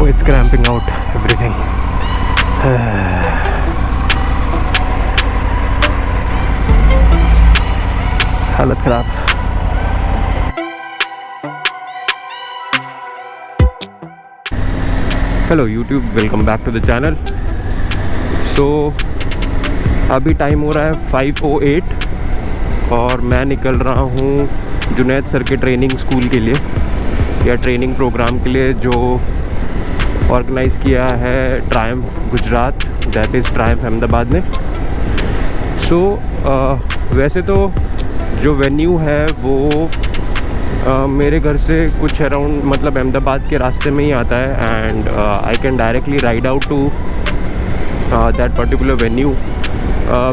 it's cramping out everything. हालत खराब. Hello YouTube, welcome back to the channel. So अभी time हो रहा है 5:08 और मैं निकल रहा हूँ जुनैद सर के ट्रेनिंग स्कूल के लिए या ट्रेनिंग प्रोग्राम के लिए जो ऑर्गेनाइज़ किया है Triumph Gujarat, that is Triumph Ahmedabad ने. सो वैसे तो जो वेन्यू है वो मेरे घर से कुछ अराउंड मतलब अहमदाबाद के रास्ते में ही आता है and I can directly ride out to that particular venue.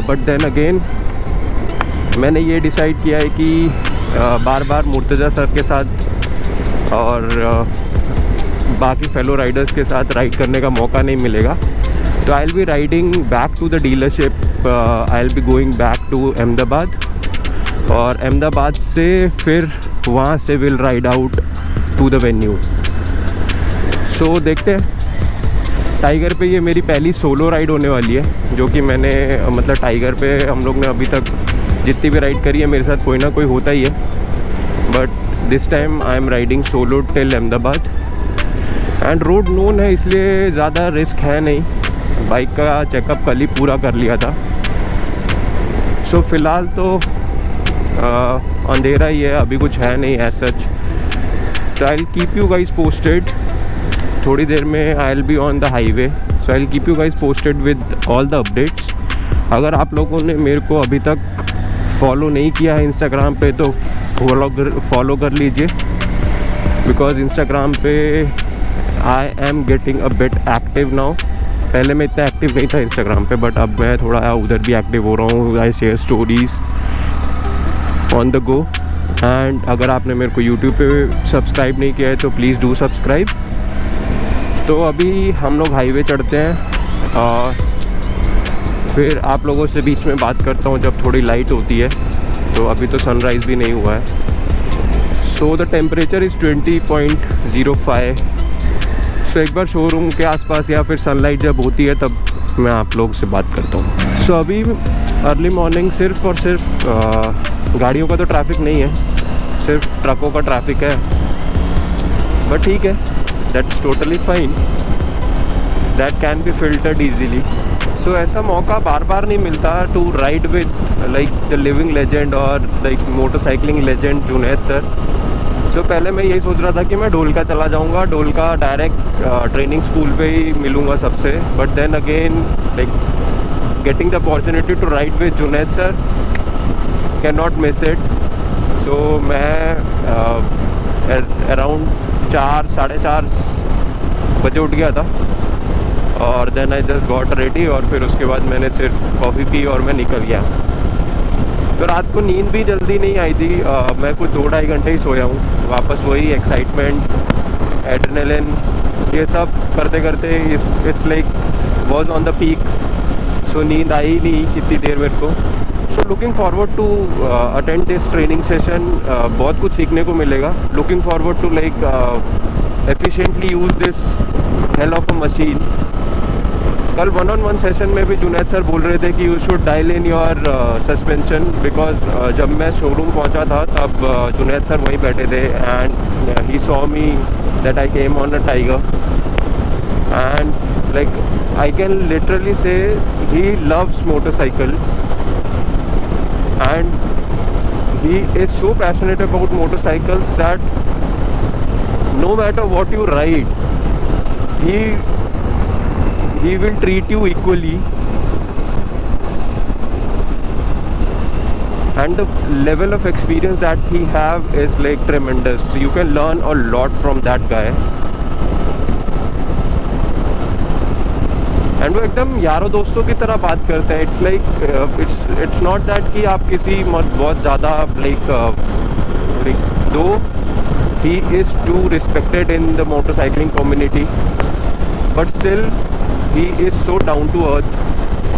But then again मैंने ये डिसाइड किया है कि बार बार मुर्तज़ा सर के साथ और बाकी फेलो राइडर्स के साथ राइड करने का मौका नहीं मिलेगा. तो I will be riding back to the dealership. I will be going back to Ahmedabad और अहमदाबाद से फिर वहाँ से will ride out to the venue. So देखते हैं. टाइगर पे ये मेरी पहली सोलो राइड होने वाली है जो कि मैंने मतलब टाइगर पे हम लोग ने अभी तक जितनी भी राइड करी है मेरे साथ कोई ना कोई होता ही है. But this time I am riding solo till Ahmedabad and road known है इसलिए ज़्यादा रिस्क है नहीं. बाइक का चेकअप कल ही पूरा कर लिया था. सो फ़िलहाल तो अंधेरा ही है, अभी कुछ है नहीं एज सच. तो I will keep you guys posted. थोड़ी देर में आई will be on the highway. So I will keep you guys posted with all the updates. अगर आप लोगों ने मेरे को अभी तक फॉलो नहीं किया है इंस्टाग्राम पे तो फॉलो कर लीजिए बिकॉज इंस्टाग्राम पे I am getting a bit active now. पहले मैं इतना एक्टिव नहीं था इंस्टाग्राम पे बट अब मैं थोड़ा उधर भी एक्टिव हो रहा हूँ. I share stories on the go. And अगर आपने मेरे को यूट्यूब पे सब्सक्राइब नहीं किया है तो प्लीज़ डू सब्सक्राइब. तो अभी हम लोग हाईवे चढ़ते हैं और फिर आप लोगों से बीच में बात करता हूँ जब थोड़ी लाइट होती है. तो अभी तो सनराइज़ भी नहीं हुआ है. So the temperature is 20.05. सो एक बार शोरूम के आसपास या फिर सनलाइट जब होती है तब मैं आप लोग से बात करता हूँ. सो अभी अर्ली मॉर्निंग सिर्फ और सिर्फ गाड़ियों का तो ट्रैफिक नहीं है, सिर्फ ट्रकों का ट्रैफिक है. बट ठीक है, that's totally fine. That can be filtered easily. So ऐसा मौका बार बार नहीं मिलता to ride with like the living legend और like motorcycling legend Junaid sir. So पहले मैं यही सोच रहा था कि मैं ढोलका चला जाऊंगा, ढोलका डायरेक्ट ट्रेनिंग स्कूल पे ही मिलूँगा सबसे. But then again like getting the opportunity to ride with Junaid sir can not miss it. So मैं अराउंड 4-4:30 बजे उठ गया था और then I just got ready और फिर उसके बाद मैंने सिर्फ कॉफ़ी पी और मैं निकल गया. तो रात को नींद भी जल्दी नहीं आई थी. मैं कुछ 2-2.5 घंटे ही सोया हूँ. वापस वही एक्साइटमेंट, एड्रेनलिन, ये सब करते करते it's like was on the peak. So नींद आई ही नहीं कितनी देर मेरे को. So looking forward to attend this training session. बहुत कुछ सीखने को मिलेगा. Looking forward to like efficiently use this hell of a machine. कल 1-on-1 सेशन में भी जुनैद सर बोल रहे थे कि you should dial in your suspension because जब मैं शोरूम पहुंचा था तब जुनैद सर वहीं बैठे थे and he saw me that I came on a Tiger and like I can literally say he loves motorcycle and he is so passionate about motorcycles that no matter what you ride he will treat you equally and the level of experience that he have is like tremendous. So you can learn a lot from that guy. And वो एकदम यारों दोस्तों की तरह बात करते हैं. It's like it's not that कि आप किसी बहुत ज़्यादा like though he is too respected in the motorcycling community but still he is so down to earth.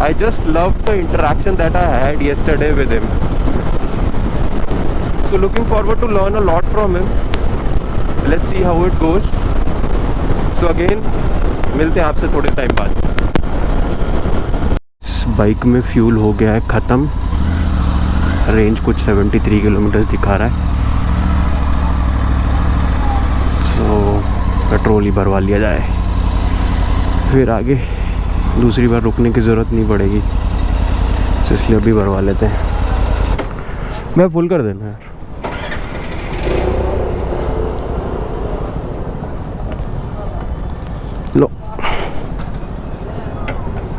I just loved the interaction that I had yesterday with him. So looking forward to learn a lot from him. Let's see how it goes. So again मिलते हैं आपसे थोड़े time बाद। Bike में fuel हो गया है ख़त्म, रेंज कुछ 73 किलोमीटर्स दिखा रहा है। सो पेट्रोल ही भरवा लिया जाए, फिर आगे दूसरी बार रुकने की ज़रूरत नहीं पड़ेगी, तो इसलिए अभी भरवा लेते हैं। मैं फुल कर देना यार। लो,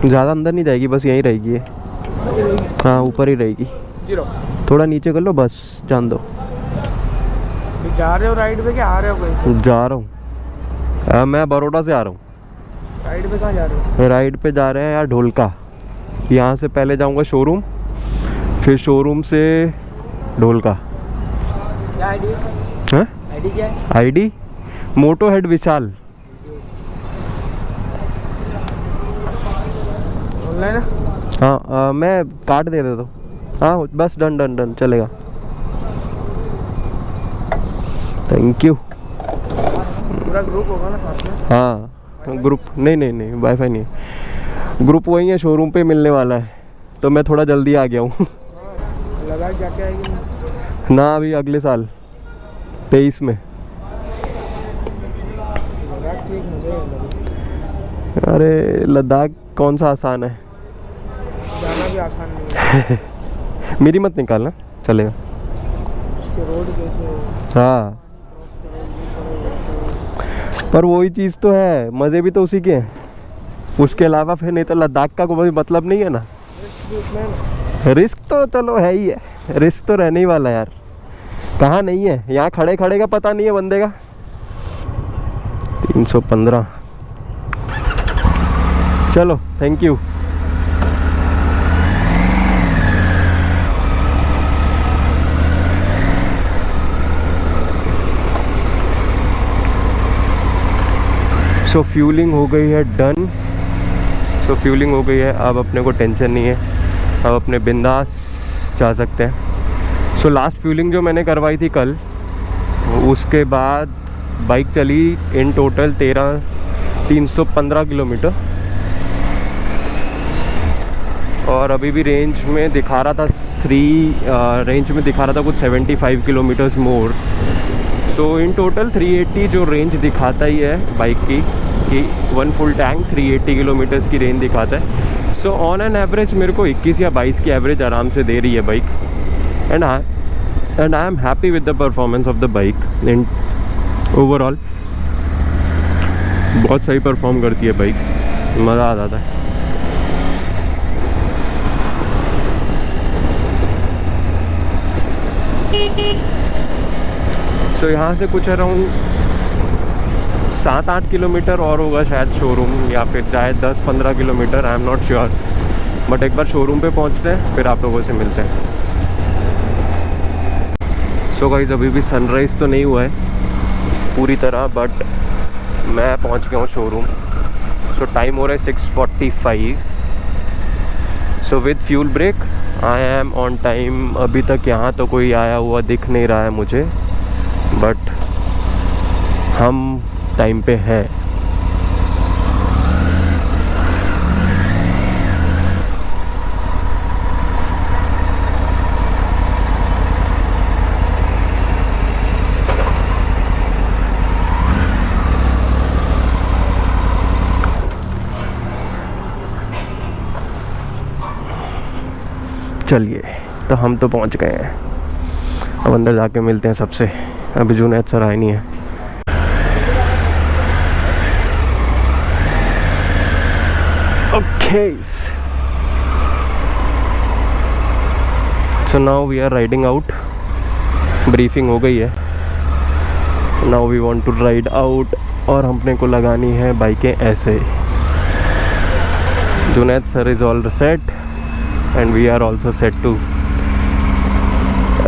ज़्यादा अंदर नहीं जाएगी, बस यहीं रहेगी ये। हाँ ऊपर ही रहेगी, थोड़ा नीचे कर लो बस, जान दो। जा रहे हो राइड पे, क्या आ रहे हो कहीं से? जा रहा हूँ, मैं बड़ौदा से आ रहा हूँ। राइड पे कहाँ जा रहे हो? राइड पे जा रहे हैं यार ढोलका। यहाँ से पहले जाऊँगा शोरूम, फिर शोरूम से ढोलका। क्या आईडी है सर? हाँ आईडी क्या है? आईडी मोटो हेड विशाल। ऑनलाइन है? हाँ मैं कार्ड दे देता हूँ। हाँ बस डन डन डन चलेगा। Thank you. पूरा ग्रुप होगा ना साथ में? हाँ ग्रुप नहीं वाईफाई नहीं है, ग्रुप वही है, शोरूम पे मिलने वाला है, तो मैं थोड़ा जल्दी आ गया हूँ। लद्दाख जाके आएगी ना अभी अगले साल 23 में। लद्दाख ठीक मज़े है। अरे लद्दाख कौन सा आसान है, जाना भी आसान नहीं है। मेरी मत निकालना, चलेगा। उसके रोड कैसे? हाँ पर वही चीज़ तो है, मज़े भी तो उसी के हैं। उसके अलावा फिर नहीं तो लद्दाख का कोई मतलब नहीं है ना। रिस्क तो चलो है ही है, रिस्क तो रहने ही वाला यार, कहाँ नहीं है। यहाँ खड़े खड़े का पता नहीं है बंदे का। 315 चलो थैंक यू। सो फ्यूलिंग हो गई है डन। सो फ्यूलिंग हो गई है, अब अपने को टेंशन नहीं है, अब अपने बिंदास जा सकते हैं। सो लास्ट फ्यूलिंग जो मैंने करवाई थी कल, उसके बाद बाइक चली इन टोटल 315 किलोमीटर, और अभी भी रेंज में दिखा रहा था रेंज में दिखा रहा था कुछ 75 kilometres more. So in total 380 जो रेंज दिखाता ही है बाइक की, कि 1 फुल टैंक 380 किलोमीटर्स की रेंज दिखाता है। सो ऑन एन एवरेज मेरे को 21 या 22 की एवरेज आराम से दे रही है bike, and I am happy with the performance of the bike in overall. बहुत सही परफॉर्म करती है बाइक, मज़ा आ जाता है। सो यहाँ से कुछ अराउंड 7-8 किलोमीटर और होगा शायद शोरूम, या फिर शायद 10-15 kilometre, I am not sure. But एक बार शोरूम पे पहुँचते हैं, फिर आप लोगों से मिलते हैं। सो गाइस अभी भी सनराइज़ तो नहीं हुआ है पूरी तरह, बट मैं पहुँच गया हूँ शोरूम। सो टाइम हो रहा है 6:45। So with fuel break I am on time. अभी तक यहाँ तो कोई आया हुआ दिख नहीं रहा है मुझे, बट हम टाइम पे है। चलिए तो हम तो पहुंच गए हैं, अब अंदर जाके मिलते हैं सबसे। अभी जुनैद सर आए नहीं है। Okay so now we are riding out. Briefing हो गई है, now we want to ride out, और हमने को लगानी है बाइकें ऐसे। Junaid sir is all set and we are also set to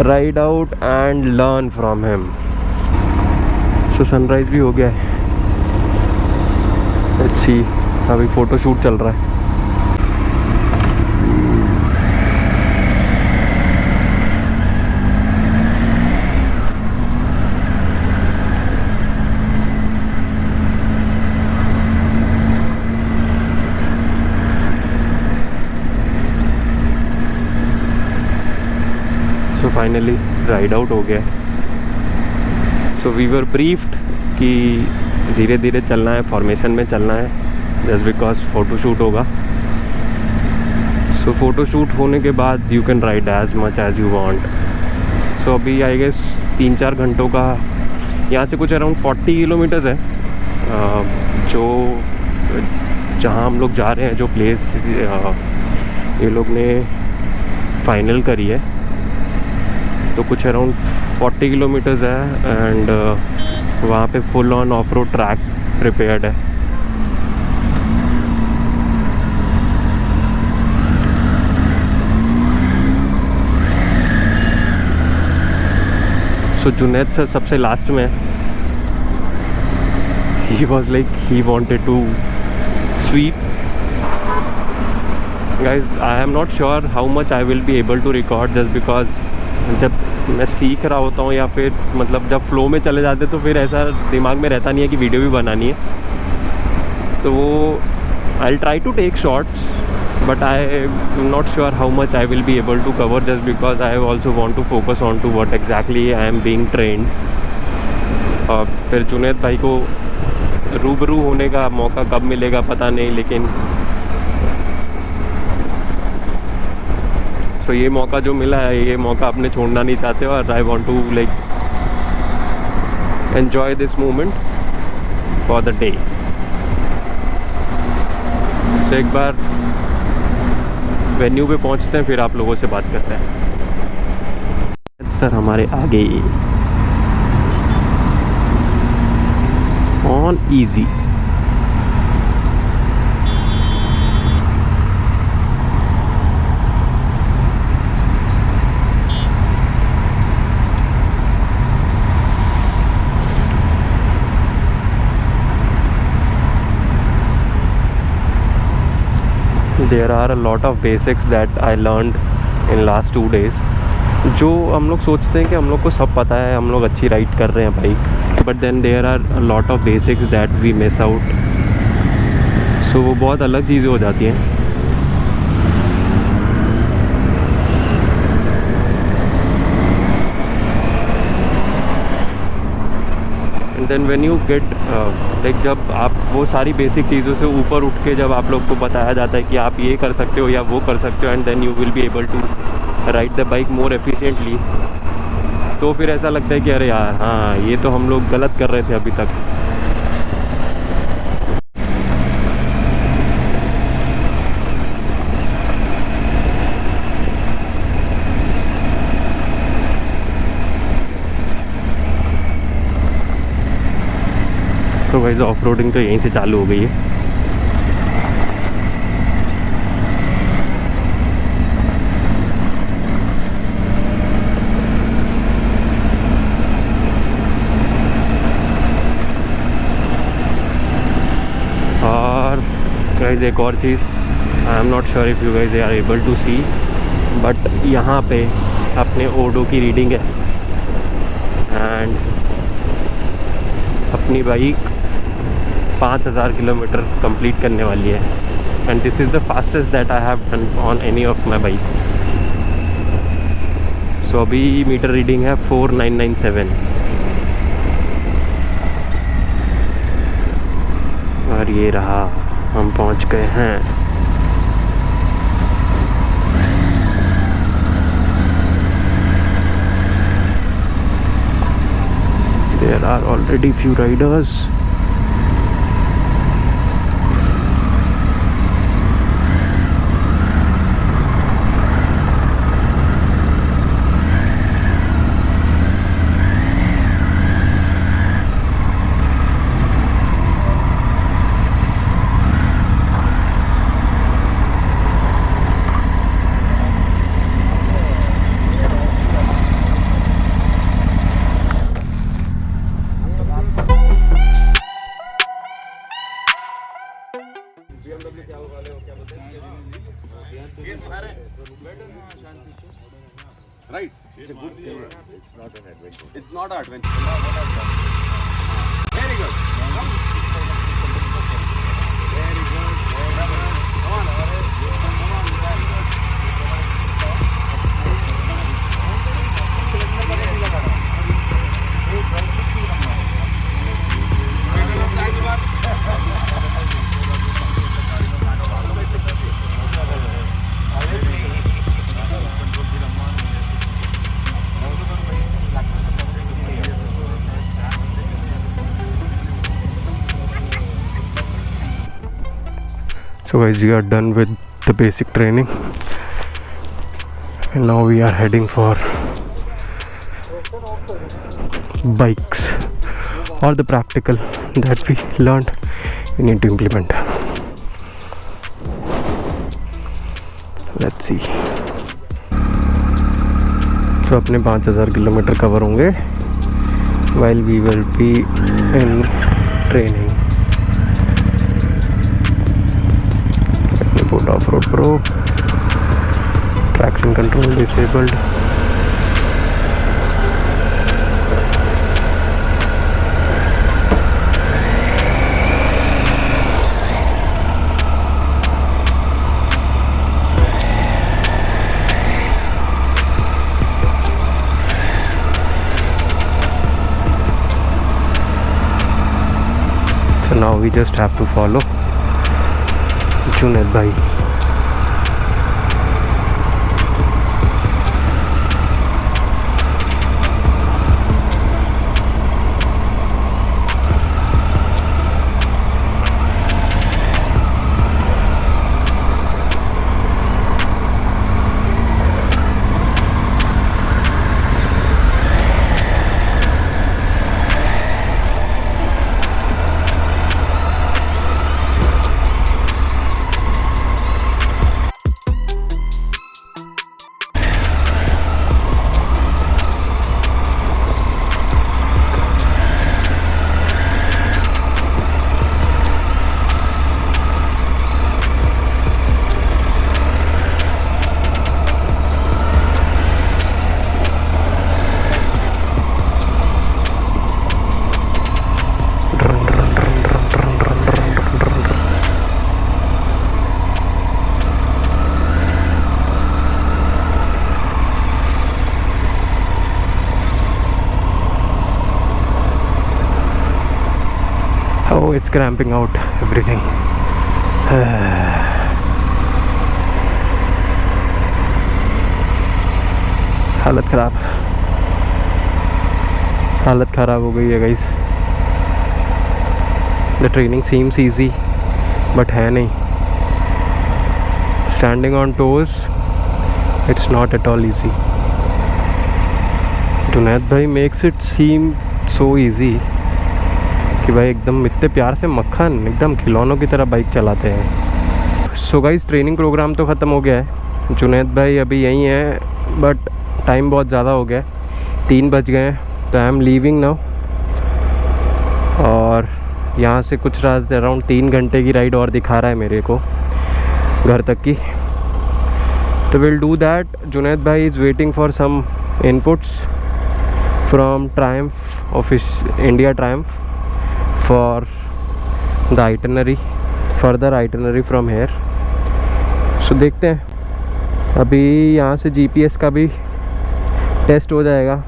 ride out and learn from him. So sunrise भी हो गया है। Let's see, अभी फ़ोटो शूट चल रहा है। फाइनली राइड आउट हो गया। सो वी वर ब्रीफ्ड कि धीरे धीरे चलना है, फॉर्मेशन में चलना है, जस्ट बिकॉज फ़ोटोशूट होगा। सो फ़ोटोशूट होने के बाद you can ride as much as you want. So अभी आई गेस 3-4 घंटों का, यहाँ से कुछ अराउंड 40 किलोमीटर्स है जो जहाँ हम लोग जा रहे हैं, जो प्लेस ये लोग ने फाइनल करी है, तो कुछ अराउंड 40 किलोमीटर्स है। एंड वहाँ पे full on off road track prepared है। सो जुनैद सर सबसे लास्ट में, he was like he wanted to sweep. Guys, I am not sure how much I will be able to record, just because जब मैं सीख रहा होता हूँ या फिर मतलब जब फ्लो में चले जाते तो फिर ऐसा दिमाग में रहता नहीं है कि वीडियो भी बनानी है। तो वो I'll try to take shots, but I am not sure how much I will be able to cover, just because I also want to focus on to what exactly I am being trained. और फिर जुनैद भाई को रूबरू होने का मौका कब मिलेगा पता नहीं, लेकिन सो ये मौका जो मिला है, ये मौका आपने छोड़ना नहीं चाहते, और I want to like enjoy this moment for the day. So एक बार वेन्यू पे पहुंचते हैं, फिर आप लोगों से बात करते हैं। सर हमारे आगे on easy. There are a lot of basics that I learned in last 2 days, जो हम लोग सोचते हैं कि हम लोग को सब पता है, हम लोग अच्छी राइड कर रहे हैं bike, but then there are a lot of basics that we miss out. So वो बहुत अलग चीज़ें हो जाती हैं। And then when you get like, जब आप वो सारी बेसिक चीज़ों से ऊपर उठ के जब आप लोग को बताया जाता है कि आप ये कर सकते हो या वो कर सकते हो, and then you will be able to ride the bike more efficiently, तो फिर ऐसा लगता है कि अरे यार हाँ, ये तो हम लोग गलत कर रहे थे अभी तक। सो गाइस, ऑफ रोडिंग तो यहीं से चालू हो गई है। और गाइस एक और चीज़, I am not sure if you guys are able to see, but यहाँ पे अपने ओडो की रीडिंग है, एंड अपनी बाइक 5000 किलोमीटर कंप्लीट करने वाली है, and this is the fastest that I have done on any of my bikes. So अभी मीटर रीडिंग है 4997, और ये रहा, हम पहुंच गए हैं। There are already few riders. Right. It's a good thing. It's not an adventure. It's not an adventure. Very good. Very good. Come on. Come on. So guys, we are done with the basic training and now we are heading for bikes, or the practical that we learned we need to implement. Let's see. So अपने 5000 kilometre cover होंगे while we will be in training. Let me put off-road pro, traction control disabled. So now we just have to follow Junaid bhai. Oh, it's cramping out everything. हालत ख़राब हो गई है guys. The training seems easy but है नहीं. Standing on toes, it's not at all easy. Junaid bhai makes it seem so easy कि भाई एकदम इतने प्यार से मक्खन एकदम खिलौनों की तरह बाइक चलाते हैं. सो गाइस, ट्रेनिंग प्रोग्राम तो ख़त्म हो गया है. जुनैद भाई अभी यहीं है बट टाइम बहुत ज़्यादा हो गया है. 3 बज गए हैं तो आई एम लीविंग नाउ. और यहाँ से कुछ अराउंड 3 घंटे की राइड और दिखा रहा है मेरे को घर तक की. तो विल डू दैट. जुनैद भाई is waiting for some inputs from Triumph office, India Triumph, for the itinerary, further itinerary from here. So देखते हैं. अभी यहाँ से GPS का भी टेस्ट हो जाएगा.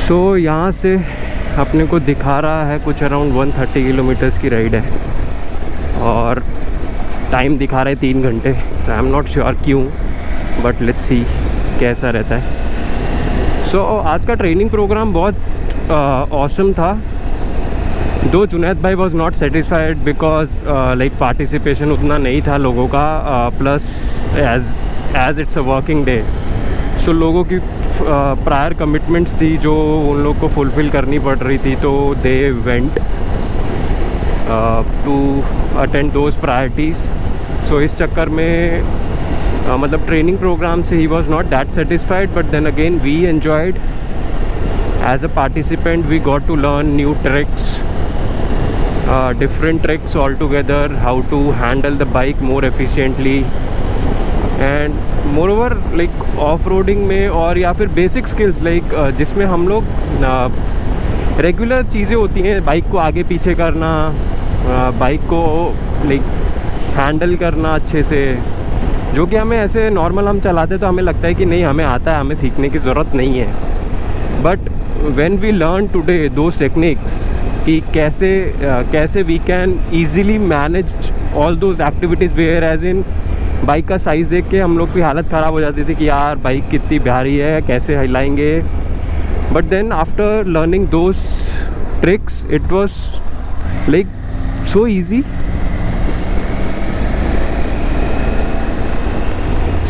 सो यहाँ से अपने को दिखा रहा है कुछ अराउंड 130 किलोमीटर्स की राइड है और टाइम दिखा रहा है 3 घंटे. आई एम नॉट श्योर क्यों, बट लेट्स सी कैसा रहता है. सो आज का ट्रेनिंग प्रोग्राम बहुत ऑसम था. दो जुनैद भाई was not satisfied because like participation उतना नहीं था लोगों का, plus as it's a working day. So लोगों की प्रायर कमिटमेंट्स थी जो उन लोग को फुलफ़िल करनी पड़ रही थी, तो they went to attend those priorities. So इस चक्कर में मतलब ट्रेनिंग प्रोग्राम से ही was not that satisfied, but then again we enjoyed. As a participant we got to learn new tricks, different tricks altogether, how to handle the bike more efficiently, and moreover like off-roading में और या फिर basic skills like जिसमें हम लोग regular चीज़ें होती हैं, बाइक को आगे पीछे करना, बाइक को लाइक हैंडल करना अच्छे से, जो कि हमें ऐसे नॉर्मल हम चलाते तो हमें लगता है कि नहीं हमें आता है, हमें सीखने की ज़रूरत नहीं है. But when we learn today those techniques कि कैसे we can easily manage all those activities, whereas in bike का साइज़ देख के हम लोग की हालत ख़राब हो जाती थी कि यार बाइक कितनी भारी है, कैसे हिलाएंगे. But then after learning those tricks it was like so easy.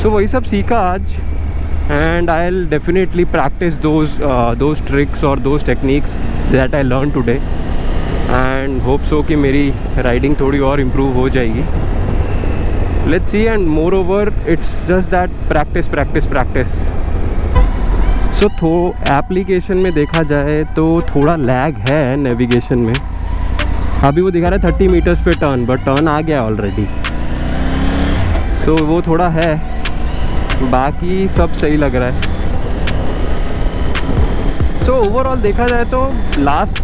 So वही सब सीखा आज, and I will definitely practice those tricks और those techniques that I learn today, and hope so कि मेरी राइडिंग थोड़ी और इम्प्रूव हो जाएगी. Let's see. And moreover it's just that practice. So application में देखा जाए तो थोड़ा लैग है नेविगेशन में. अभी वो दिखा रहा है 30 मीटर्स पे टर्न, बट टर्न आ गया ऑलरेडी. सो वो थोड़ा है, बाकी सब सही लग रहा है. सो ओवरऑल देखा जाए तो लास्ट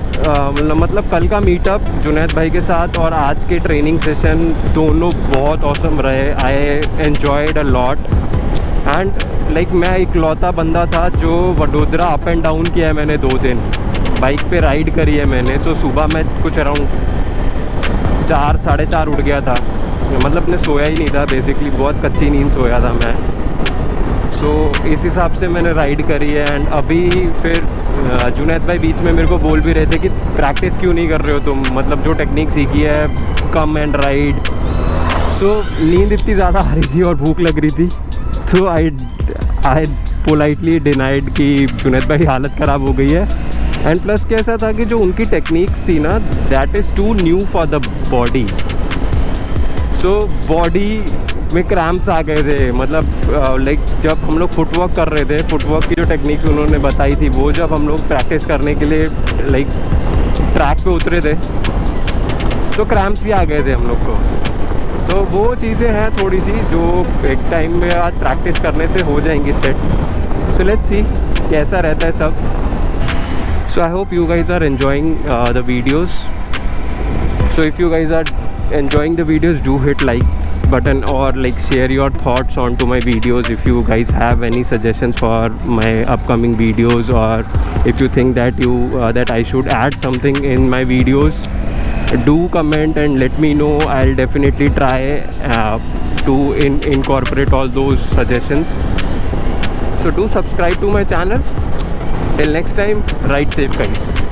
मतलब कल का मीटअप जुनैद भाई के साथ और आज के ट्रेनिंग सेशन दोनों बहुत ऑसम रहे. I enjoyed a lot, and like मैं इकलौता बंदा था जो वडोदरा अप एंड डाउन किया है मैंने 2 दिन, बाइक पे राइड करी है मैंने. तो सुबह मैं कुछ अराउंड 4 साढ़े 4 उठ गया था, मतलब मैं सोया ही नहीं था बेसिकली, बहुत कच्ची नींद सोया था मैं. सो इस हिसाब से मैंने राइड करी है. एंड अभी फिर जुनैद भाई बीच में मेरे को बोल भी रहे थे कि प्रैक्टिस क्यों नहीं कर रहे हो तुम, मतलब जो टेक्निक सीखी है कम एंड राइड. सो नींद इतनी ज़्यादा आ रही थी और भूख लग रही थी, सो आई पोलाइटली डिनाइड कि जुनैद भाई हालत ख़राब हो गई है. एंड प्लस कैसा था कि जो उनकी टेक्निक्स थी ना, that is too new for the body. So body में क्रैम्प्स आ गए थे, मतलब लाइक जब हम लोग फुटवर्क कर रहे थे, फुटवर्क की जो टेक्निक्स उन्होंने बताई थी वो जब हम लोग प्रैक्टिस करने के लिए लाइक ट्रैक पे उतरे थे तो क्रैम्प्स भी आ गए थे हम लोग को. तो वो चीज़ें हैं थोड़ी सी जो एक टाइम में आज प्रैक्टिस करने से हो जाएंगी सेट. सो लेट्स सी कैसा रहता है सब. So I hope you guys are enjoying the videos. So if you guys are enjoying the videos, do hit like button or like share your thoughts onto my videos. If you guys have any suggestions for my upcoming videos, or if you think that I should add something in my videos, do comment and let me know. I'll definitely try to incorporate all those suggestions. So do subscribe to my channel. Till next time, ride safe guys.